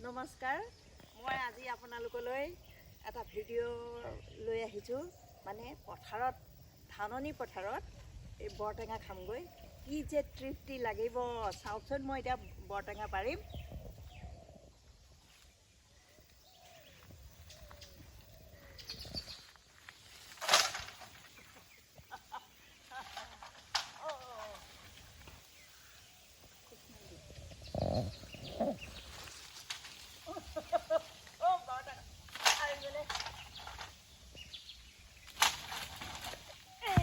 নমস্কাৰ, মই আজি আপোনালোকলৈ এটা ভিডিঅ' লৈ আহিছোঁ। মানে পথাৰত, ধাননি পথাৰত এই বৰটেঙা খামগৈ। কি যে তৃপ্তি লাগিব চাওকচোন, মই এতিয়া বৰটেঙা পাৰিম।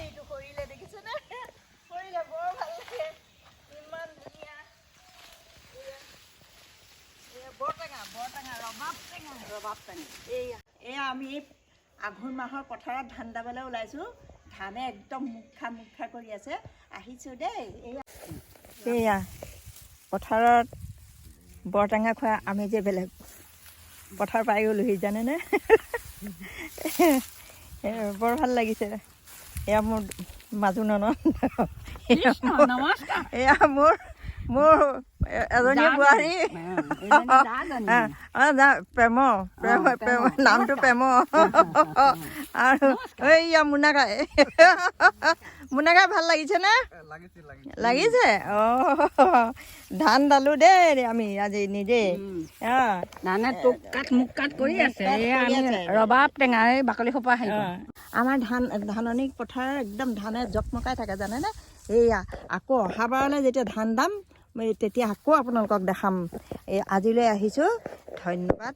এইটো কৰিলে দেখিছেনে? কৰিলে বৰ ভাল লাগে, ইমান ধুনীয়া। বৰটেঙা, ৰবাব টেঙা। এয়া আমি আঘোণ মাহৰ পথাৰত ধান দাবলৈ ওলাইছোঁ। ধানে একদম মুখা কৰি আছে। আহিছোঁ দেই। এয়া পথাৰত বৰটেঙা খোৱা আমি যে বেলেগ। পথাৰ পাই গ'লোহি জানেনে? বৰ ভাল লাগিছে। এয়া মোৰ মাজু ননদ, এয়া মোৰ এজনী বোৱাৰী, নামটো প্ৰেম। আৰু এইয়া মুনাগাই। মুনাগাই ভাল লাগিছেনে? লাগিছে। ধান দালো দেই আমি আজি নিজে। ধানে টোক কাট মুখ কাট কৰি আছে। ৰবাব টেঙা এই বাকলি সোপা আহিব। আমাৰ ধাননি পথাৰ একদম ধানে জকমকাই থাকে জানেনে? এইয়া আকৌ অহাবাৰলৈ যেতিয়া ধান দাম তেতিয়া আকৌ আপোনালোকক দেখাম। আজিলৈ আহিছোঁ, ধন্যবাদ।